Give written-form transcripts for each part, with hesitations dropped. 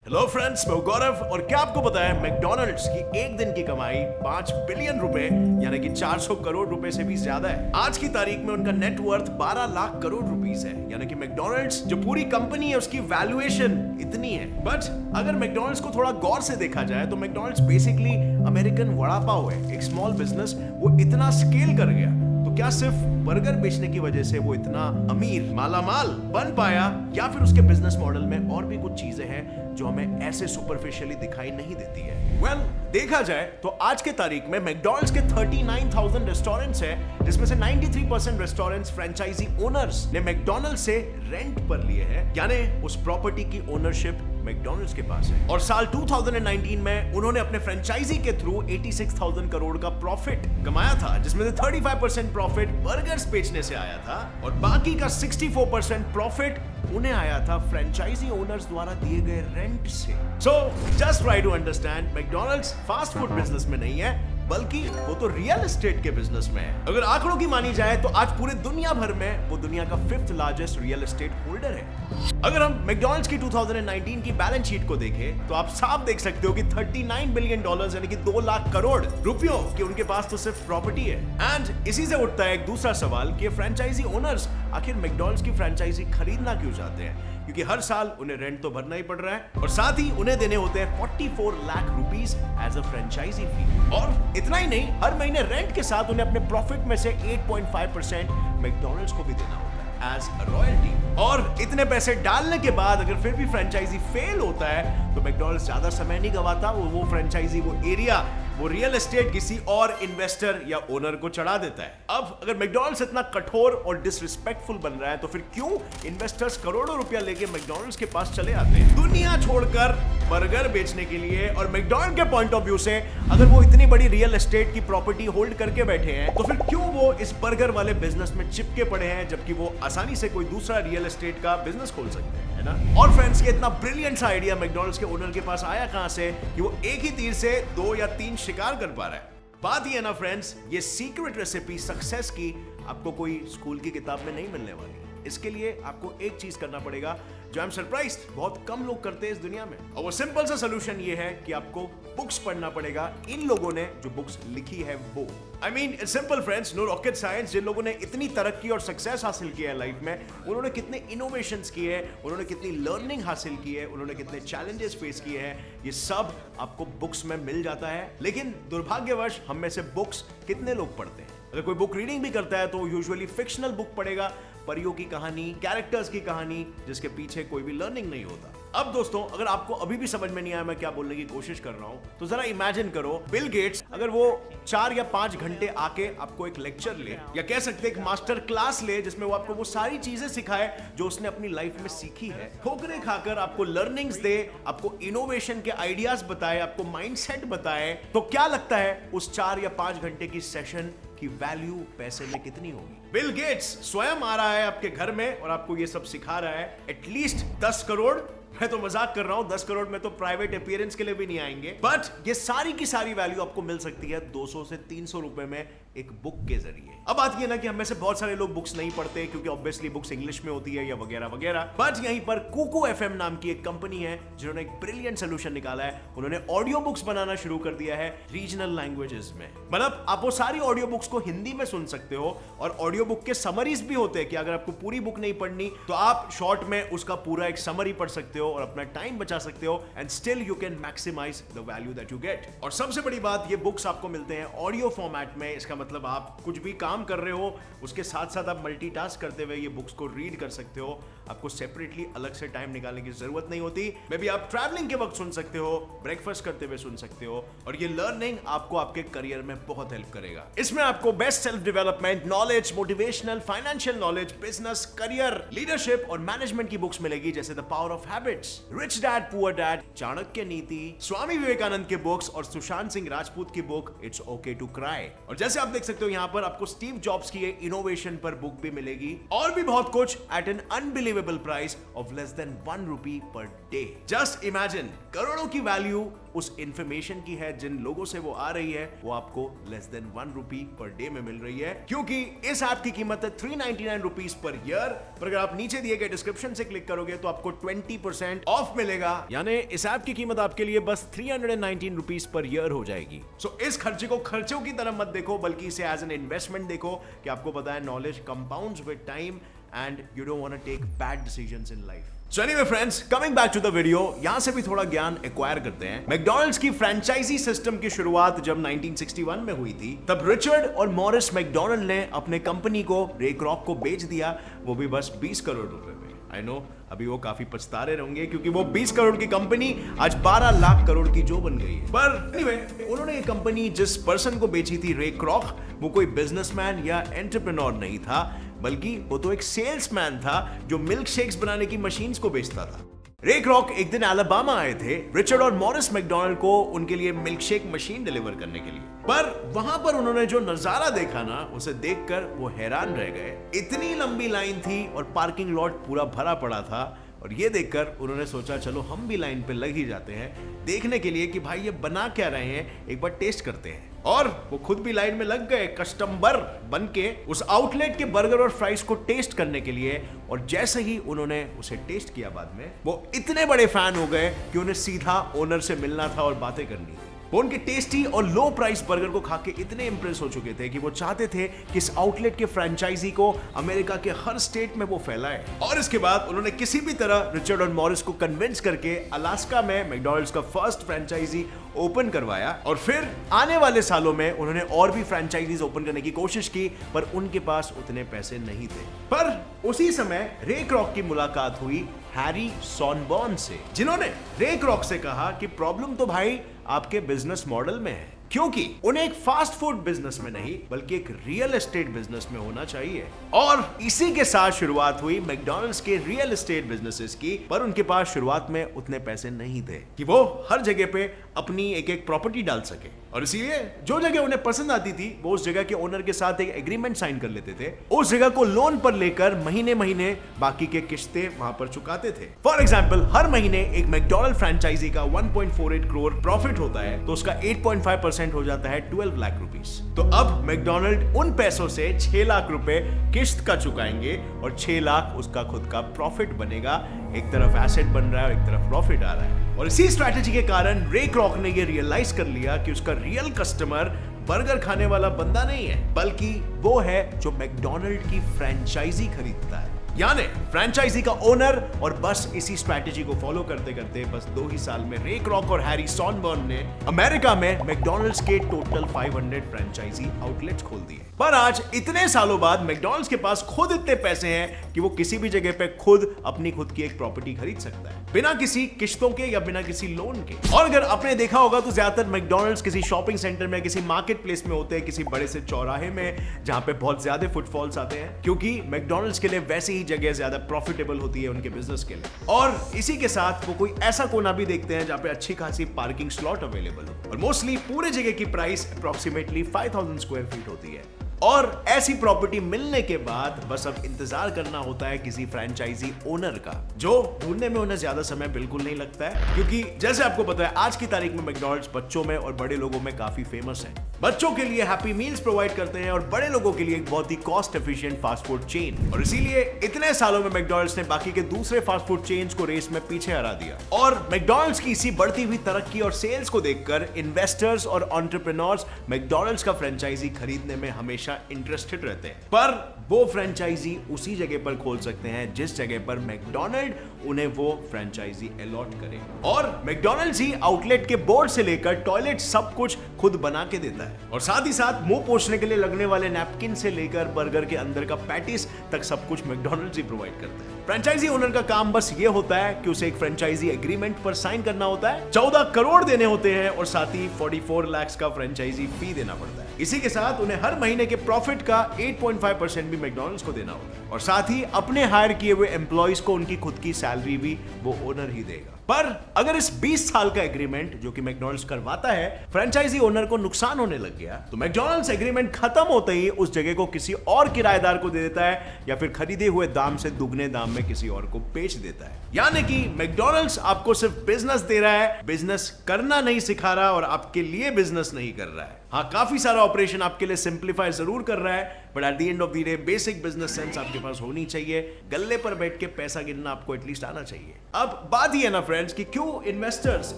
Hello friends, मैं हूं गौरव और क्या आपको पता है मैकडॉनल्ड्स की एक दिन की कमाई 5 बिलियन रुपए यानी कि 400 करोड़ रुपए से भी ज्यादा है। आज की तारीख में उनका नेटवर्थ 12 लाख करोड़ रुपीस है, यानी कि मैकडॉनल्ड्स जो पूरी कंपनी है उसकी वैल्यूएशन इतनी है। बट अगर मैकडॉनल्ड्स को थोड़ा गौर से देखा जाए तो McDonald's basically American vada pav है, एक स्मॉल बिजनेस। वो इतना स्केल कर गया तो क्या सिर्फ बर्गर बेचने की वजह से वो इतना अमीर मालामाल बन पाया, या फिर उसके बिजनेस मॉडल में और भी कुछ चीजें हैं जो हमें ऐसे सुपरफिशियली दिखाई नहीं देती है? वेल, देखा जाए तो आज के तारीख में मैकडॉनल्ड्स के 39,000 रेस्टोरेंट्स हैं, जिसमें से 93% रेस्टोरेंट्स फ्रेंचाइजी ओनर्स ने मैकडॉनल्ड्स से रेंट पर लिए हैं, यानी उस प्रॉपर्टी की ओनरशिप मैकडॉनल्ड्स के पास है। और साल 2019 में उन्होंने अपने फ्रेंचाइजी के थ्रू 86,000 करोड़ का प्रॉफिट कमाया था, जिसमें से 35% प्रॉफिट बर्गर्स बेचने से आया था और बाकी का 64% प्रॉफिट उन्हें आया था फ्रेंचाइजी ओनर्स द्वारा दिए गए रेंट से। So just try to understand, McDonald's fast food business में नहीं है, बल्कि वो तो रियल एस्टेट के बिजनेस में है। अगर आंकड़ों की मानी जाए तो आज पूरे दुनिया भर में वो दुनिया का 5th largest real estate holder है। अगर हम मैकडॉनल्ड्स की 2019 की बैलेंस शीट को देखें तो आप साफ देख सकते हो कि $39 बिलियन यानी कि 2 लाख करोड़ रुपयों की उनके पास तो सिर्फ प्रॉपर्टी है। एंड इसी से उठता है एक दूसरा सवाल कि फ्रेंचाइजी ओनर्स आखिर मैकडॉनल्ड्स की फ्रेंचाइजी खरीदना क्यों चाहते हैं? क्योंकि हर साल उन्हें रेंट तो भरना ही पड़ रहा है और साथ ही उन्हें देने होते हैं 44 lakh rupees as a franchise fee. और इतना ही नहीं, हर महीने रेंट के साथ उन्हें अपने प्रॉफिट में से 8.5% मैकडॉनल्ड्स को भी देना होता है एज अ रॉयल्टी। और इतने पैसे डालने के बाद अगर फिर भी फ्रेंचाइजी फेल होता है तो मैकडॉनल्ड्स ज्यादा समय नहीं गवाता, वो फ्रेंचाइजी, वो एरिया, वो रियल एस्टेट किसी और इन्वेस्टर या ओनर को चढ़ा देता है। अब अगर मैकडॉनल्ड्स इतना कठोर और डिसरिस्पेक्टफुल बन रहा है तो फिर क्यों इन्वेस्टर्स करोड़ों रुपया लेके मैकडॉनल्ड्स के पास चले आते हैं दुनिया छोड़कर बर्गर बेचने के लिए? और मैकडॉनल्ड के पॉइंट ऑफ व्यू से अगर वो इतनी बड़ी रियल एस्टेट की प्रॉपर्टी होल्ड करके बैठे हैं तो फिर क्यों वो इस बर्गर वाले बिजनेस में चिपके पड़े हैं, जबकि वो आसानी से कोई दूसरा रियल एस्टेट का बिजनेस खोल सकते हैं, है ना? और फ्रेंड्स, ये इतना ब्रिलियंट सा आइडिया मैकडॉनल्ड्स के ओनर के पास आया कहां से कि वो एक ही तीर से 2 या 3 शिकार कर पा रहा है? बात ये है ना फ्रेंड्स, ये सीक्रेट रेसिपी सक्सेस की आपको कोई स्कूल की किताब में नहीं मिलने वाली। इसके लिए आपको एक चीज करना पड़ेगा जो आई एम सरप्राइज्ड बहुत कम लोग करते हैं इस दुनिया में, और वो सिंपल सा सोल्यूशन ये है कि आपको बुक्स पढ़ना पड़ेगा इन लोगों ने जो बुक्स लिखी है वो। I mean it's simple friends, no rocket science. जिन लोगों ने इतनी तरक्की और सक्सेस हासिल की है लाइफ में, उन्होंने कितने इनोवेशंस किए हैं, उन्होंने कितनी लर्निंग हासिल की है, उन्होंने कितने चैलेंजेस फेस किए हैं, ये सब आपको बुक्स में मिल जाता है। लेकिन दुर्भाग्यवश हम में से बुक्स कितने लोग पढ़ते हैं? अगर कोई बुक रीडिंग भी करता है तो यूजुअली फिक्शनल बुक पढ़ेगा, परियों की कहानी, कैरेक्टर्स की कहानी, जिसके पीछे कोई भी लर्निंग नहीं होता। अब दोस्तों, अगर आपको अभी भी समझ में नहीं आया मैं क्या बोलने की कोशिश कर रहा हूं, तो जरा इमेजिन करो बिल गेट्स अगर वो 4 या 5 घंटे आके आपको एक लेक्चर ले, या कह सकते एक मास्टर क्लास ले, जिसमें वो आपको वो सारी चीजें सिखाए जो उसने अपनी लाइफ में सीखी है, ठोकरे खाकर आपको लर्निंग्स दे, आपको इनोवेशन के आइडियाज बताए, आपको माइंडसेट बताए, तो क्या लगता है उस 4 या 5 घंटे की सेशन की वैल्यू पैसे में कितनी होगी? बिल गेट्स स्वयं आ रहा है आपके घर में और आपको ये सब सिखा रहा है, एटलीस्ट 10 करोड़। मैं तो मजाक कर रहा हूं, 10 करोड़ में तो प्राइवेट अपीयरेंस के लिए भी नहीं आएंगे। बट ये सारी की सारी वैल्यू आपको मिल सकती है 200 से 300 रुपए में एक बुक के जरिए। अब बात ये ना कि हम में से बहुत सारे लोग बुक्स नहीं पढ़ते क्योंकि ऑब्वियसली बुक्स इंग्लिश में होती है या वगैरह वगैरह। बट यहीं पर कुकू एफएम नाम की एक कंपनी है जिन्होंने एक ब्रिलियंट सोल्यूशन निकाला है। उन्होंने ऑडियो बुक्स बनाना शुरू कर दिया है रीजनल लैंग्वेजेस में। मतलब आप वो सारी ऑडियो बुक्स को हिंदी में सुन सकते हो और ऑडियो बुक के समरीज भी होते हैं कि अगर आपको पूरी बुक नहीं पढ़नी तो आप शॉर्ट में उसका पूरा एक समरी पढ़ सकते हो और अपना टाइम बचा सकते हो, and still you can maximise the value that you get. और सबसे बड़ी बात, ये बुक्स आपको मिलते हैं ऑडियो फॉर्मेट में। इसका मतलब आप कुछ भी काम कर रहे हो उसके साथ साथ आप मल्टीटास्क करते हुए ये बुक्स को रीड कर सकते हो। आपको सेपरेटली अलग से टाइम निकालने की जरूरत नहीं होती। मे बी आप ट्रैवलिंग के वक्त सुन सकते हो, ब्रेकफास्ट करते हुए सुन सकते हो, और ये लर्निंग आपको आपके करियर में बहुत हेल्प करेगा। इसमें आपको best self development, knowledge, motivational, financial knowledge, business, career, leadership और मैनेजमेंट की बुक्स मिलेगी, जैसे the power of habits, rich dad poor dad, Chanakya नीति, स्वामी विवेकानंद के बुक्स और सुशांत सिंह राजपूत की book it's okay to cry. और जैसे आप देख सकते हो यहाँ पर आपको स्टीव जॉब्स की इनोवेशन पर बुक भी मिलेगी, और भी बहुत कुछ at an unbelievable price of less than 1 rupee per day. Just imagine, करोड़ों की वैल्यू उस इंफॉर्मेशन की है, जिन लोगों से वो आ रही है, वो आपको less than 1 rupee per day में मिल रही है, क्योंकि इस ऐप की कीमत है 399 रुपीज पर ईयर। पर अगर आप नीचे दिए गए डिस्क्रिप्शन से क्लिक करोगे तो आपको 20% ऑफ मिलेगा, यानी इस ऐप की कीमत आपके लिए बस 319 रुपीज पर ईयर हो जाएगी। सो इस खर्चे को खर्चों की तरह मत देखो, बल्कि इसे एज एन इन्वेस्टमेंट देखो कि आपको पता है knowledge compounds with time and you don't want to take bad decisions in life. So anyway friends, coming back to the video, यहां से भी थोड़ा ज्ञान एक्वायर करते हैं। मैकडॉनल्ड्स की फ्रेंचाइजी सिस्टम की शुरुआत जब 1961 में हुई थी, तब रिचर्ड और मॉरिस मैकडॉनल्ड ने अपने कंपनी को रे क्रॉक को बेच दिया, वो भी बस 20 करोड़ रुपए में। आई नो अभी वो काफी पछता रहे होंगे, क्योंकि वो 20 करोड़ की कंपनी आज 12 लाख करोड़ की जो बन गई है। पर एनीवे, उन्होंने ये कंपनी जिस पर्सन को बेची थी, रे क्रॉक, वो कोई बिजनेसमैन या एंटरप्रेन्योर नहीं था, बल्कि वो तो एक सेल्समैन था जो मिल्क शेक्स बनाने की मशीन्स को बेचता था। रे क्रॉक एक दिन अलाबामा आए थे रिचर्ड और मॉरिस मैकडॉनल्ड को उनके लिए मिल्क शेक मशीन डिलीवर करने के लिए। पर वहां पर उन्होंने जो नजारा देखा ना, उसे देखकर वो हैरान रह गए। इतनी लंबी लाइन थी और पार्किंग लॉट पूरा भरा पड़ा था, और ये देखकर उन्होंने सोचा चलो हम भी लाइन पे लग ही जाते हैं, देखने के लिए कि भाई ये बना क्या रहे हैं, एक बार टेस्ट करते हैं। और वो खुद भी लाइन में लग गए कस्टमर बन के उस आउटलेट के बर्गर और फ्राइज को टेस्ट करने के लिए। और जैसे ही उन्होंने उसे टेस्ट किया, बाद में वो इतने बड़े फैन हो गए कि उन्हें सीधा ओनर से मिलना था और बातें करनी थी। वो उनके टेस्टी और लो प्राइस बर्गर को खा के इतने इंप्रेस हो चुके थे कि वो चाहते थे कि इस आउटलेट के फ्रेंचाइजी को अमेरिका के हर स्टेट में वो फैलाए। और इसके बाद उन्होंने किसी भी तरह रिचर्ड और मॉरिस को कन्विंस करके अलास्का में मैकडॉनल्ड्स का फर्स्ट फ्रेंचाइजी ओपन करवाया। और फिर आने वाले सालों में उन्होंने और भी फ्रेंचाइजीज ओपन करने की कोशिश की, पर उनके पास उतने पैसे नहीं थे। पर उसी समय रे क्रॉक की मुलाकात हुई हैरी सॉनबॉर्न से, जिन्होंने रे क्रॉक से कहा कि प्रॉब्लम तो भाई आपके बिजनेस मॉडल में है, क्योंकि उन्हें एक फास्ट फूड बिजनेस में नहीं बल्कि एक रियल एस्टेट बिजनेस में होना चाहिए। और इसी के साथ शुरुआत हुई मैकडॉनल्ड्स के रियल एस्टेट बिजनेसेस की। पर उनके पास शुरुआत में उतने पैसे नहीं थे कि वो हर जगह पे अपनी एक एक प्रॉपर्टी डाल सके, और इसीलिए जो जगह उन्हें पसंद आती थी वो उस जगह के ओनर के साथ एक एग्रीमेंट साइन कर लेते थे। उस जगह को लोन पर लेकर महीने महीने बाकी के किस्तें वहां पर चुकाते थे। फॉर एग्जाम्पल, हर महीने एक मैकडॉनल्ड फ्रेंचाइजी का 1.48 करोड़ प्रॉफिट होता है, तो उसका 8.5% हो जाता है 12 लाख रुपीस। तो अब मैकडॉनल्ड उन पैसों से 6 लाख रुपए किस्त का चुकाएंगे और 6 लाख उसका खुद का प्रॉफिट बनेगा। एक तरफ एसेट बन रहा है और एक तरफ प्रॉफिट आ रहा है। और इसी स्ट्रैटेजी के कारण रे क्रॉक ने ये रियलाइज कर लिया कि उसका रियल कस्टमर बर्गर खाने वाला बंदा नहीं है, बल्कि वो है जो मैकडॉनल्ड की फ्रेंचाइजी खरीदता है, यानी फ्रेंचाइजी का ओनर। और बस इसी स्ट्रैटेजी को फॉलो करते करते बस 2 ही साल में रे क्रॉक और हैरी सॉनबर्न ने अमेरिका में मैकडॉनल्ड्स के टोटल 500 फ्रेंचाइजी आउटलेट्स खोल दिए। पर आज इतने सालों बाद मैकडॉनल्ड्स के पास खुद इतने पैसे हैं कि वो किसी भी जगह पे खुद अपनी खुद की एक प्रॉपर्टी खरीद सकता है, बिना किसी किश्तों के या बिना किसी लोन के। और अगर आपने देखा होगा तो ज्यादातर मैकडॉनल्ड्स किसी शॉपिंग सेंटर में, किसी मार्केट प्लेस में होते हैं, किसी बड़े से चौराहे में, जहां पे बहुत ज्यादा फुटफॉल्स आते हैं, क्योंकि मैकडॉनल्ड्स के लिए वैसे ही जगह ज्यादा प्रॉफिटेबल होती है उनके बिजनेस के लिए। और इसी के साथ वो कोई ऐसा कोना भी देखते हैं जहां पे अच्छी खासी पार्किंग स्लॉट अवेलेबल हो। और मोस्टली पूरे जगह की प्राइस अप्रोक्सीमेटली 5000 स्क्वायर फीट होती है। और ऐसी प्रॉपर्टी मिलने के बाद बस अब इंतजार करना होता है किसी फ्रेंचाइजी ओनर का, जो ढूंढने में उन्हें ज्यादा समय बिल्कुल नहीं लगता है, क्योंकि जैसे आपको पता है आज की तारीख में मैकडॉनल्ड्स बच्चों में और बड़े लोगों में काफी फेमस है। बच्चों के लिए हैप्पी मील्स प्रोवाइड करते हैं और बड़े लोगों के लिए एक बहुत ही cost efficient fast food chain. और इसीलिए इतने सालों में मैकडॉनल्ड्स ने बाकी के दूसरे फास्ट फूड चेन्स को रेस में पीछे हरा दिया। और मैकडॉनल्ड्स की इसी बढ़ती हुई तरक्की और सेल्स को देखकर इन्वेस्टर्स और एंटरप्रेन्योर्स मैकडॉनल्ड्स का फ्रेंचाइजी खरीदने में हमेशा इंटरेस्टेड रहते हैं। पर वो फ्रेंचाइजी उसी जगह पर खोल सकते हैं जिस जगह पर मैकडॉनल्ड उन्हें वो फ्रेंचाइजी अलॉट करे। और मैकडॉनल्ड्स ही आउटलेट के बोर्ड से लेकर टॉयलेट सब कुछ खुद बना के देता है, और साथ ही साथ मुंह पोंछने के लिए लगने वाले नैपकिन से लेकर बर्गर के अंदर का पैटीज तक सब कुछ मैकडॉनल्ड्स ही प्रोवाइड करता है। फ्रेंचाइजी ओनर का काम बस ये होता है कि उसे एक फ्रेंचाइजी एग्रीमेंट पर साइन करना होता है, 14 करोड़ देने होते हैं और साथ ही 44 लाख का फ्रेंचाइजी फी देना पड़ता है। इसी के साथ उन्हें हर महीने के प्रॉफिट का 8.5% भी मैकडॉनल्ड्स को देना होता है, और साथ ही अपने हायर किए हुए एम्प्लॉइज को उनकी खुद की सैलरी भी वो ओनर ही देगा। पर अगर इस 20 साल का एग्रीमेंट जो कि मैकडॉनल्ड्स करवाता है फ्रेंचाइजी ओनर को नुकसान होने लग गया, तो मैकडॉनल्ड्स एग्रीमेंट खत्म होते ही उस जगह को किसी और किराएदार को दे देता है या फिर खरीदे हुए दाम से दुगने दाम में किसी और को बेच देता है। यानी कि मैकडॉनल्ड्स आपको सिर्फ बिजनेस दे रहा है, बिजनेस करना नहीं सिखा रहा और आपके लिए बिजनेस नहीं कर रहा है। हाँ, काफी सारा ऑपरेशन आपके लिए सिंप्लीफाई जरूर कर रहा है, but at the end of the day basic business sense आपके पास होनी चाहिए। गल्ले पर बैठ के पैसा गिनना आपको एटलीस्ट आना चाहिए। अब बात ही है ना फ्रेंड्स कि क्यों इन्वेस्टर्स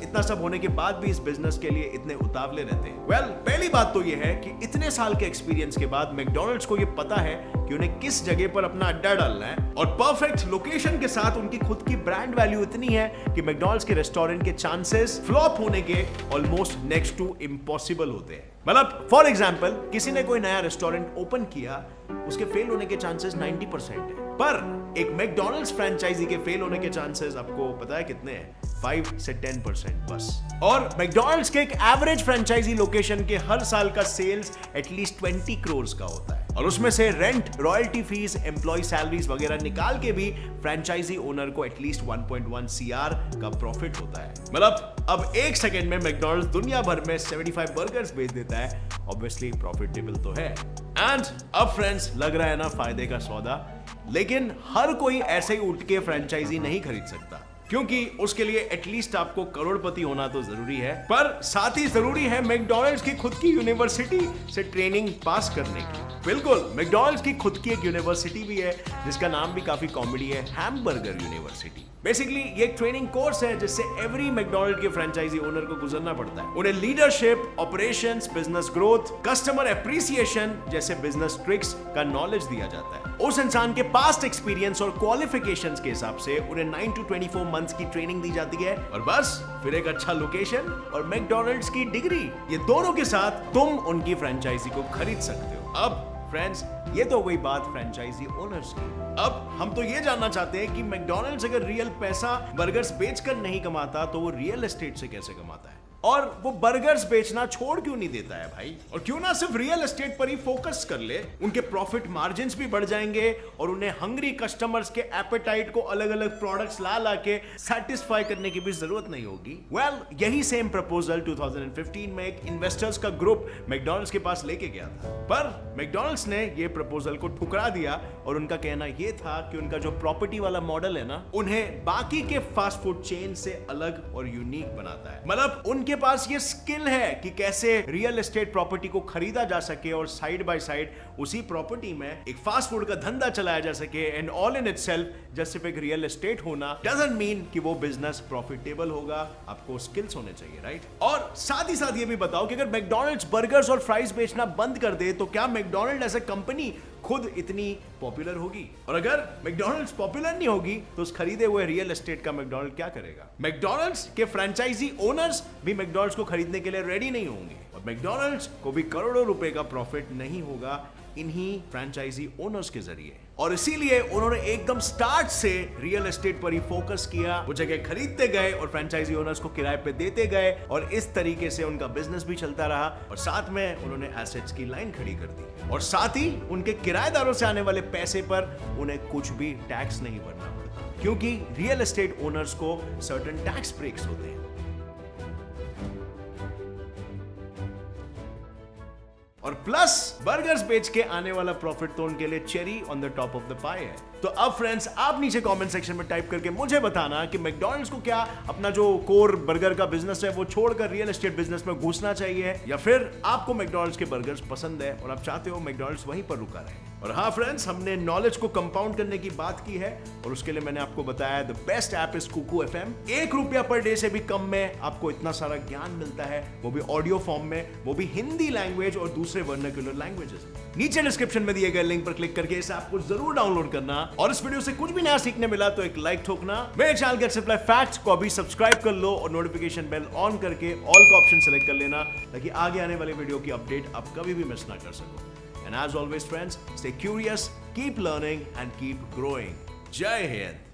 इतना सब होने के बाद भी इस बिजनेस के लिए इतने उतावले रहते हैं। वेल, पहली बात तो यह है कि इतने साल के एक्सपीरियंस के बाद मैकडॉनल्ड्स को यह पता है कि उन्हें किस जगह पर अपना अड्डा डालना है, और परफेक्ट लोकेशन के साथ उनकी खुद की ब्रांड वैल्यू इतनी है कि मैकडॉनल्ड्स के रेस्टोरेंट के चांसेस फ्लॉप होने के ऑलमोस्ट नेक्स्ट टू इम्पॉसिबल होते हैं। मतलब फॉर एग्जांपल किसी ने कोई नया रेस्टोरेंट ओपन किया, उसके फेल होने के चांसेस 90% है, पर एक मैकडॉनल्ड्स फ्रेंचाइजी के फेल होने के चांसेस आपको पता है कितने हैं? 5 से 10% बस। और मैकडॉनल्ड्स के एक एवरेज फ्रेंचाइजी लोकेशन के हर साल का सेल्स एटलीस्ट 20 करोड़ का होता है, और उसमें से rent, royalty fees, employee salaries वगैरह निकाल के भी फ्रेंचाइजी ओनर को एटलीस्ट 1.1 CR का प्रॉफिट होता है। मतलब अब एक सेकंड में मैकडॉनल्ड्स दुनिया भर में 75 बर्गर्स बेच देता है, ऑब्वियसली प्रॉफिटेबल तो है। एंड अब फ्रेंड्स, लग रहा है ना फायदे का सौदा, लेकिन हर कोई ऐसे ही उठ के फ्रेंचाइजी नहीं खरीद सकता, क्योंकि उसके लिए एटलीस्ट आपको करोड़पति होना तो जरूरी है, पर साथ ही जरूरी है मैकडॉनल्ड्स की खुद की यूनिवर्सिटी से ट्रेनिंग पास करने की। बिल्कुल, मैकडॉनल्ड्स की खुद की एक यूनिवर्सिटी भी है जिसका नाम भी काफी कॉमेडी है, हैमबर्गर यूनिवर्सिटी। बेसिकली ये एक ट्रेनिंग कोर्स है जिससे एवरी मैकडॉनल्ड के फ्रेंचाइजी ओनर को गुजरना पड़ता है। उन्हें leadership, operations, business growth, customer appreciation जैसे बिजनेस ट्रिक्स का नॉलेज दिया जाता है। उस इंसान के पास्ट एक्सपीरियंस और क्वालिफिकेशंस के हिसाब से उन्हें 9 to 24 मंथ्स की ट्रेनिंग दी जाती है, और बस फिर एक अच्छा लोकेशन और मैकडॉनल्ड्स की डिग्री, ये दोनों के साथ तुम उनकी फ्रेंचाइजी को खरीद सकते हो। अब फ्रेंड्स, ये तो वही बात फ्रेंचाइजी ओनर्स की। अब हम तो ये जानना चाहते हैं कि मैकडॉनल्ड्स अगर रियल पैसा बर्गर्स बेचकर नहीं कमाता तो वो रियल एस्टेट से कैसे कमाता है, और वो बर्गर्स बेचना छोड़ क्यों नहीं देता है भाई, और क्यों ना सिर्फ रियल एस्टेट पर ही फोकस कर ले। उनके प्रॉफिट मार्जिन्स भी बढ़ जाएंगे और उन्हें हंग्री कस्टमर्स के एपेटाइट को अलग अलग प्रोडक्ट्स ला के सेटिस्फाई करने की भी जरूरत नहीं होगी। वेल, यही सेम प्रपोजल 2015 में एक इन्वेस्टर्स का ग्रुप मैकडॉनल्ड्स के पास लेके गया था, पर मैकडॉनल्ड्स ने ये प्रपोजल को ठुकरा दिया, और उनका कहना ये था कि उनका जो प्रॉपर्टी वाला मॉडल है ना, उन्हें बाकी के फास्ट फूड चेन से अलग और यूनिक बनाता है। मतलब उनके पास ये स्किल है कि कैसे रियल एस्टेट प्रॉपर्टी को खरीदा जा सके और साइड बाय साइड उसी प्रॉपर्टी में एक फास्ट फूड का धंधा चलाया जा सके। And all in itself just सिर्फ एक रियल एस्टेट होना डजंट मीन कि वो बिजनेस प्रॉफिटेबल होगा, आपको स्किल्स होने चाहिए, राइट? और साथ ही साथ ये भी बताओ कि अगर मैकडॉनल्ड्स बर्गर्स और फ्राइज बेचना बंद कर दे तो क्या मैकडॉनल्ड एज ए कंपनी खुद इतनी पॉपुलर होगी? और अगर मैकडॉनल्ड्स पॉपुलर नहीं होगी तो उस खरीदे हुए रियल एस्टेट का मैकडॉनल्ड क्या करेगा? मैकडॉनल्ड्स के फ्रेंचाइजी ओनर्स भी मैकडॉनल्ड्स को खरीदने के लिए रेडी नहीं होंगे, और मैकडॉनल्ड्स को भी करोड़ों रुपए का प्रॉफिट नहीं होगा इन्हीं फ्रेंचाइजी ओनर्स के जरिए। और इसीलिए उन्होंने एकदम स्टार्ट से रियल एस्टेट पर ही फोकस किया। वो जगह खरीदते गए और फ्रेंचाइजी ओनर्स को किराए पे देते गए, और इस तरीके से उनका बिजनेस भी चलता रहा, और साथ में उन्होंने एसेट्स की लाइन खड़ी कर दी, और साथ ही उनके किराएदारों से आने वाले पैसे पर उन्हें कुछ भी टैक्स नहीं भरना पड़ता, क्योंकि रियल एस्टेट ओनर्स को सर्टेन टैक्स ब्रेक्स होते हैं। और प्लस बर्गर्स बेच के आने वाला प्रॉफिट तो उनके लिए cherry on the top of the pie है। तो अब फ्रेंड्स, आप नीचे कमेंट सेक्शन में टाइप करके मुझे बताना कि मैकडॉनल्ड्स को क्या अपना जो कोर बर्गर का बिजनेस है वो छोड़कर रियल एस्टेट बिजनेस में घुसना चाहिए, या फिर आपको मैकडॉनल्ड्स के बर्गर्स पसंद है और आप चाहते हो मैकडॉनल्ड्स वहीं पर रुका रहे। और हाँ फ्रेंड्स, हमने नॉलेज को कंपाउंड करने की बात की है, और उसके लिए मैंने आपको बताया the best app is Kuku FM। 1 रुपया पर डे से भी कम में आपको इतना सारा ज्ञान मिलता है, वो भी ऑडियो फॉर्म में, वो भी हिंदी लैंग्वेज और दूसरे वर्नाक्युलर लैंग्वेजेस। नीचे डिस्क्रिप्शन में दिए गए लिंक पर क्लिक करके इस ऐप को जरूर डाउनलोड करना, और इस वीडियो से कुछ भी नया सीखने मिला तो एक लाइक ठोकना। मेरे चैनल गेट सिंपल फैक्ट्स को अभी सब्सक्राइब कर लो और नोटिफिकेशन बेल ऑन करके ऑल का ऑप्शन सेलेक्ट कर लेना, ताकि आगे आने वाले वीडियो की अपडेट आप कभी भी मिस ना कर सको। And as always friends, stay curious, keep learning and keep growing. Jai Hind.